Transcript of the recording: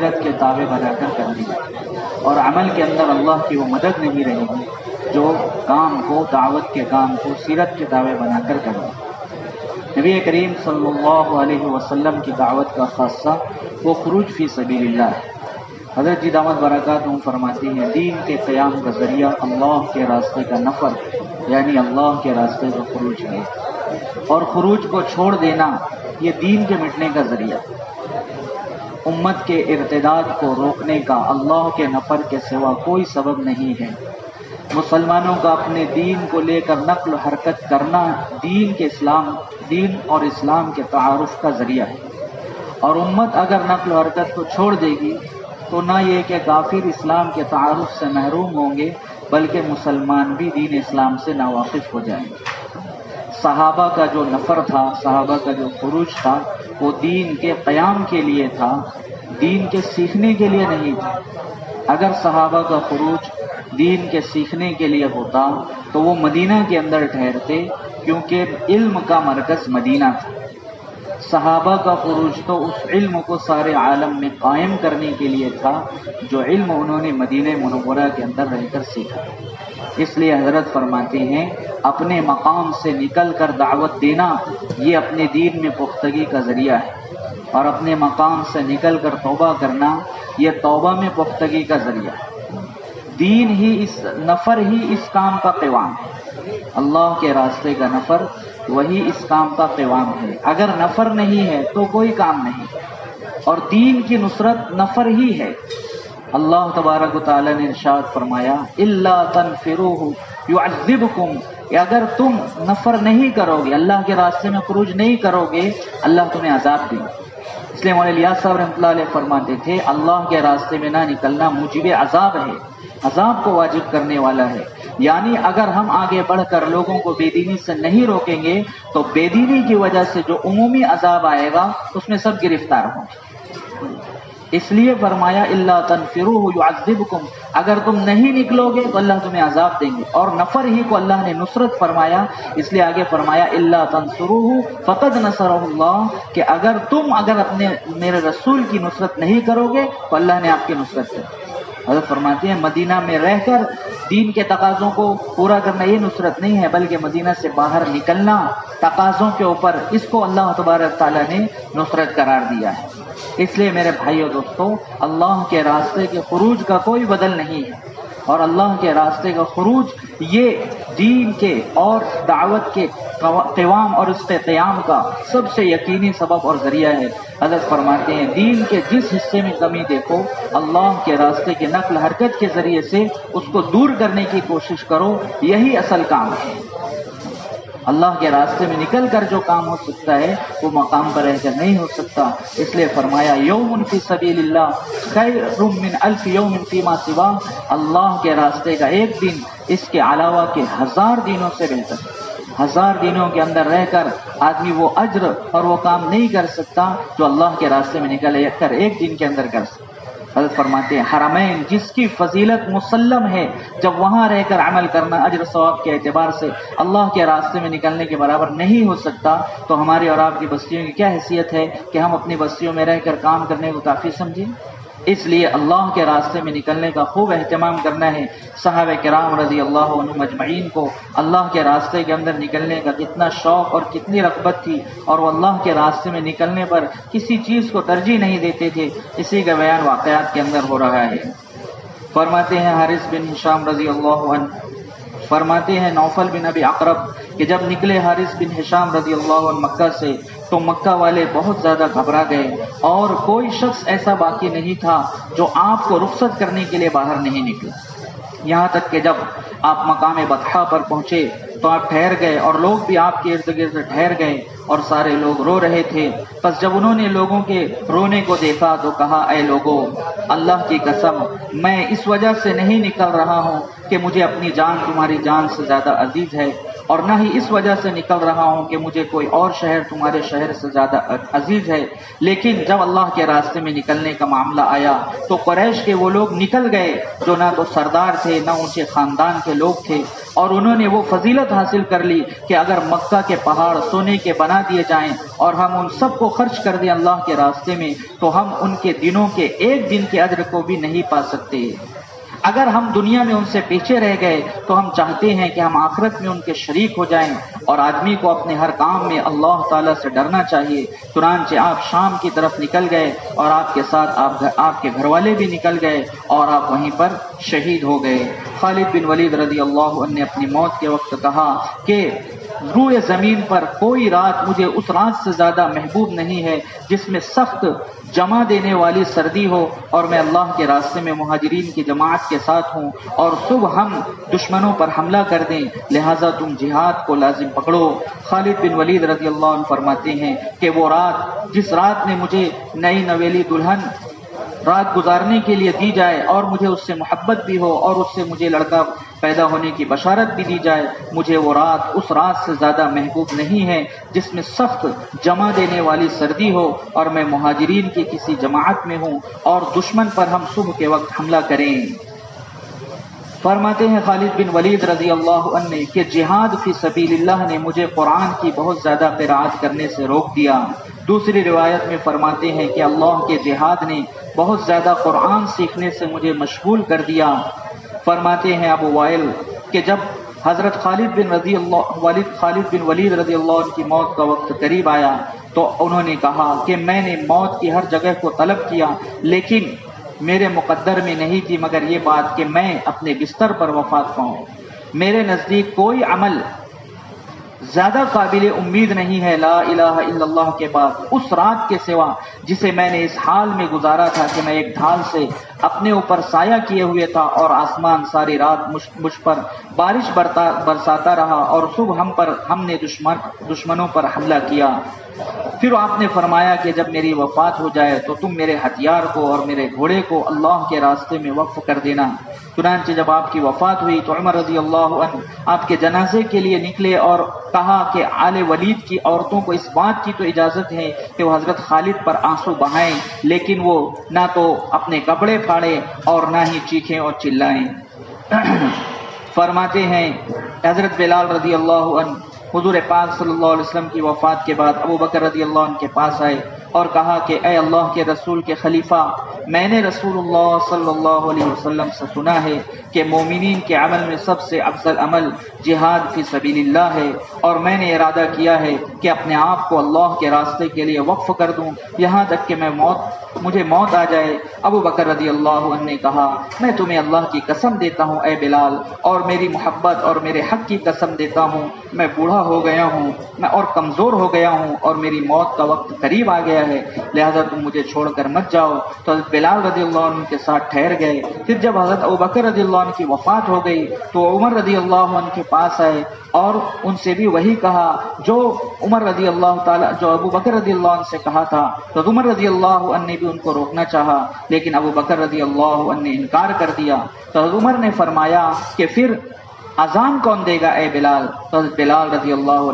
سیرت کے تابع بنا کر کرنی ہے، اور عمل کے اندر اللہ کی وہ مدد نہیں رہے گی جو کام کو، دعوت کے کام کو سیرت کے تابع بنا کر کرنا۔ نبی کریم صلی اللہ علیہ وسلم کی دعوت کا خاصہ وہ خروج فی سبیل اللہ ہے۔ حضرت جی دامت برکاتہم فرماتی ہیں دین کے قیام کا ذریعہ اللہ کے راستے کا نفر یعنی اللہ کے راستے کا خروج ہے، اور خروج کو چھوڑ دینا یہ دین کے مٹنے کا ذریعہ۔ امت کے ارتداد کو روکنے کا اللہ کے نفر کے سوا کوئی سبب نہیں ہے۔ مسلمانوں کا اپنے دین کو لے کر نقل و حرکت کرنا دین اور اسلام کے تعارف کا ذریعہ ہے، اور امت اگر نقل و حرکت کو چھوڑ دے گی تو نہ یہ کہ کافر اسلام کے تعارف سے محروم ہوں گے بلکہ مسلمان بھی دین اسلام سے ناواقف ہو جائیں گے۔ صحابہ کا جو نفر تھا، صحابہ کا جو خروج تھا، وہ دین کے قیام کے لیے تھا، دین کے سیکھنے کے لیے نہیں تھا۔ اگر صحابہ کا خروج دین کے سیکھنے کے لیے ہوتا تو وہ مدینہ کے اندر ٹھہرتے، کیونکہ علم کا مرکز مدینہ تھا۔ صحابہ کا خروج تو اس علم کو سارے عالم میں قائم کرنے کے لیے تھا جو علم انہوں نے مدینہ منورہ کے اندر رہ کر سیکھا۔ اس لیے حضرت فرماتے ہیں اپنے مقام سے نکل کر دعوت دینا یہ اپنے دین میں پختگی کا ذریعہ ہے، اور اپنے مقام سے نکل کر توبہ کرنا یہ توبہ میں پختگی کا ذریعہ ہے۔ دین ہی نفر ہی اس کام کا قوام ہے، اللہ کے راستے کا نفر وہی اس کام کا قوام ہے۔ اگر نفر نہیں ہے تو کوئی کام نہیں، اور دین کی نصرت نفر ہی ہے۔ اللہ تبارک و تعالی نے ارشاد فرمایا الا تنفروه يعذبكم، اگر تم نفر نہیں کرو گے، اللہ کے راستے میں خروج نہیں کرو گے، اللہ تمہیں عذاب دے گا۔ اس لیے مولانا الیاس صاحب رحمۃ اللہ علیہ فرماتے تھے اللہ کے راستے میں نہ نکلنا موجب عذاب ہے، عذاب کو واجب کرنے والا ہے۔ یعنی اگر ہم آگے بڑھ کر لوگوں کو بے دینی سے نہیں روکیں گے تو بے دینی کی وجہ سے جو عمومی عذاب آئے گا اس میں سب گرفتار ہوں گے۔ اس لیے فرمایا الا تنفروه يعذبكم، اگر تم نہیں نکلو گے تو اللہ تمہیں عذاب دیں گے، اور نفر ہی کو اللہ نے نصرت فرمایا، اس لیے آگے فرمایا الا تنصروه فقد نصره اللہ، کہ اگر اپنے میرے رسول کی نصرت نہیں کرو گے تو اللہ نے آپ کی نصرت کی۔ حضرت فرماتے ہیں مدینہ میں رہ کر دین کے تقاضوں کو پورا کرنا یہ نصرت نہیں ہے، بلکہ مدینہ سے باہر نکلنا تقاضوں کے اوپر، اس کو اللہ تبارک تعالیٰ نے نصرت قرار دیا ہے۔ اس لیے میرے بھائیو دوستو، اللہ کے راستے کے خروج کا کوئی بدل نہیں ہے، اور اللہ کے راستے کا خروج یہ دین کے اور دعوت کے قوام اور اس کے قیام کا سب سے یقینی سبب اور ذریعہ ہے۔ حضرت فرماتے ہیں دین کے جس حصے میں کمی دیکھو، اللہ کے راستے کے نقل حرکت کے ذریعے سے اس کو دور کرنے کی کوشش کرو، یہی اصل کام ہے۔ اللہ کے راستے میں نکل کر جو کام ہو سکتا ہے وہ مقام پر رہ کر نہیں ہو سکتا۔ اس لیے فرمایا یوم فی سبیل اللہ خیر من الف یوم فیما سوا، اللہ کے راستے کا ایک دن اس کے علاوہ کے 1000 دنوں سے بہتر ہے۔ 1000 دنوں کے اندر رہ کر آدمی وہ اجر اور وہ کام نہیں کر سکتا جو اللہ کے راستے میں نکل کر ایک دن کے اندر کر سکتا۔ حضرت فرماتے ہیں حرمین جس کی فضیلت مسلم ہے، جب وہاں رہ کر عمل کرنا اجر ثواب کے اعتبار سے اللہ کے راستے میں نکلنے کے برابر نہیں ہو سکتا، تو ہماری اور آپ کی بستیوں کی کیا حیثیت ہے کہ ہم اپنی بستیوں میں رہ کر کام کرنے کو کافی سمجھیں۔ اس لیے اللہ کے راستے میں نکلنے کا خوب اہتمام کرنا ہے۔ صحابہ کرام رضی اللہ عنہم اجمعین کو اللہ کے راستے کے اندر نکلنے کا کتنا شوق اور کتنی رغبت تھی، اور وہ اللہ کے راستے میں نکلنے پر کسی چیز کو ترجیح نہیں دیتے تھے، اسی کا بیان واقعات کے اندر ہو رہا ہے۔ فرماتے ہیں حارث بن ہشام رضی اللہ عنہ، فرماتے ہیں نوفل بن ابی عقرب کہ جب نکلے حارث بن ہشام رضی اللہ عنہ مکہ سے تو مکہ والے بہت زیادہ گھبرا گئے، اور کوئی شخص ایسا باقی نہیں تھا جو آپ کو رخصت کرنے کے لیے باہر نہیں نکلا۔ یہاں تک کہ جب آپ مقام بطحا پر پہنچے تو آپ ٹھہر گئے، اور لوگ بھی آپ کے ارد گرد ٹھہر گئے، اور سارے لوگ رو رہے تھے۔ پس جب انہوں نے لوگوں کے رونے کو دیکھا تو کہا اے لوگو، اللہ کی قسم میں اس وجہ سے نہیں نکل رہا ہوں کہ مجھے اپنی جان تمہاری جان سے زیادہ عزیز ہے، اور نہ ہی اس وجہ سے نکل رہا ہوں کہ مجھے کوئی اور شہر تمہارے شہر سے زیادہ عزیز ہے، لیکن جب اللہ کے راستے میں نکلنے کا معاملہ آیا تو قریش کے وہ لوگ نکل گئے جو نہ تو سردار تھے نہ اونچے خاندان کے لوگ تھے، اور انہوں نے وہ فضیلت حاصل کر لی کہ اگر مکہ کے پہاڑ سونے کے بنا دیے جائیں اور ہم ان سب کو خرچ کر دیں اللہ کے راستے میں تو ہم ان کے دنوں کے ایک دن کے اجر کو بھی نہیں پا سکتے۔ اگر ہم دنیا میں ان سے پیچھے رہ گئے تو ہم چاہتے ہیں کہ ہم آخرت میں ان کے شریک ہو جائیں، اور آدمی کو اپنے ہر کام میں اللہ تعالیٰ سے ڈرنا چاہیے۔ چنانچہ آپ شام کی طرف نکل گئے اور آپ کے ساتھ آپ کے گھر والے بھی نکل گئے اور آپ وہیں پر شہید ہو گئے۔ خالد بن ولید رضی اللہ عنہ نے اپنی موت کے وقت کہا کہ روئے زمین پر کوئی رات مجھے اس رات سے زیادہ محبوب نہیں ہے جس میں سخت جمع دینے والی سردی ہو اور میں اللہ کے راستے میں مہاجرین کی جماعت کے ساتھ ہوں اور صبح ہم دشمنوں پر حملہ کر دیں، لہٰذا تم جہاد کو لازم پکڑو۔ خالد بن ولید رضی اللہ عنہ فرماتے ہیں کہ وہ رات جس رات میں مجھے نئی نویلی دلہن رات گزارنے کے لیے دی جائے اور مجھے اس سے محبت بھی ہو اور اس سے مجھے لڑکا پیدا ہونے کی بشارت بھی دی جائے، مجھے وہ رات اس رات سے زیادہ محبوب نہیں ہے جس میں سخت جمع دینے والی سردی ہو اور میں مہاجرین کی کسی جماعت میں ہوں اور دشمن پر ہم صبح کے وقت حملہ کریں۔ فرماتے ہیں خالد بن ولید رضی اللہ عنہ کہ جہاد فی سبیل اللہ نے مجھے قرآن کی بہت زیادہ قرأت کرنے سے روک دیا۔ دوسری روایت میں فرماتے ہیں کہ اللہ کے جہاد نے بہت زیادہ قرآن سیکھنے سے مجھے مشغول کر دیا۔ فرماتے ہیں ابو وائل کہ جب حضرت خالد بن ولید رضی اللہ عنہ کی موت کا وقت قریب آیا تو انہوں نے کہا کہ میں نے موت کی ہر جگہ کو طلب کیا لیکن میرے مقدر میں نہیں تھی مگر یہ بات کہ میں اپنے بستر پر وفات پاؤں۔ میرے نزدیک کوئی عمل زیادہ قابل امید نہیں ہے لا الہ الا اللہ کے بعد اس رات کے سوا جسے میں نے اس حال میں گزارا تھا کہ میں ایک ڈھال سے اپنے اوپر سایہ کیے ہوئے تھا اور آسمان ساری رات مجھ پر بارش برساتا رہا اور صبح ہم نے دشمنوں پر حملہ کیا۔ پھر آپ نے فرمایا کہ جب میری وفات ہو جائے تو تم میرے ہتھیار کو اور میرے گھوڑے کو اللہ کے راستے میں وقف کر دینا۔ چنانچہ جب آپ کی وفات ہوئی تو عمر رضی اللہ عنہ آپ کے جنازے کے لیے نکلے اور کہا کہ آل ولید کی عورتوں کو اس بات کی تو اجازت ہے کہ وہ حضرت خالد پر آنسو بہائیں لیکن وہ نہ تو اپنے کپڑے پھاڑے اور نہ ہی چیخیں اور چلائیں۔ فرماتے ہیں حضرت بلال رضی اللہ عنہ حضور پاک صلی اللہ علیہ وسلم کی وفات کے بعد ابو بکر رضی اللہ عنہ کے پاس آئے اور کہا کہ اے اللہ کے رسول کے خلیفہ، میں نے رسول اللہ صلی اللہ علیہ وسلم سے سنا ہے کہ مومنین کے عمل میں سب سے افضل عمل جہاد فی سبیل اللہ ہے، اور میں نے ارادہ کیا ہے کہ اپنے آپ کو اللہ کے راستے کے لیے وقف کر دوں یہاں تک کہ مجھے موت آ جائے۔ ابو بکر رضی اللہ عنہ نے کہا میں تمہیں اللہ کی قسم دیتا ہوں اے بلال، اور میری محبت اور میرے حق کی قسم دیتا ہوں، میں بوڑھا ہو گیا ہوں میں اور کمزور ہو گیا ہوں اور میری موت کا وقت قریب آ گیا ہے، لہذا تم مجھے چھوڑ کر مت جاؤ۔ تو حضرت بلال رضی اللہ عنہ کے ساتھ ٹھہر گئے۔ پھر جب حضرت ابو بکر رضی اللہ عنہ کی وفات ہو گئی تو عمر رضی اللہ عنہ کے پاس آئے اور ان سے بھی وہی کہا جو ابو بکر رضی اللہ عنہ سے کہا تھا۔ تو عمر رضی اللہ عنہ نے بھی ان کو روکنا چاہا لیکن ابو بکر رضی اللہ عنہ نے انکار کر دیا۔ تو عمر نے فرمایا کہ پھر اذان کون دے گا اے بلال؟ تو بلال رضی اللہ عنہ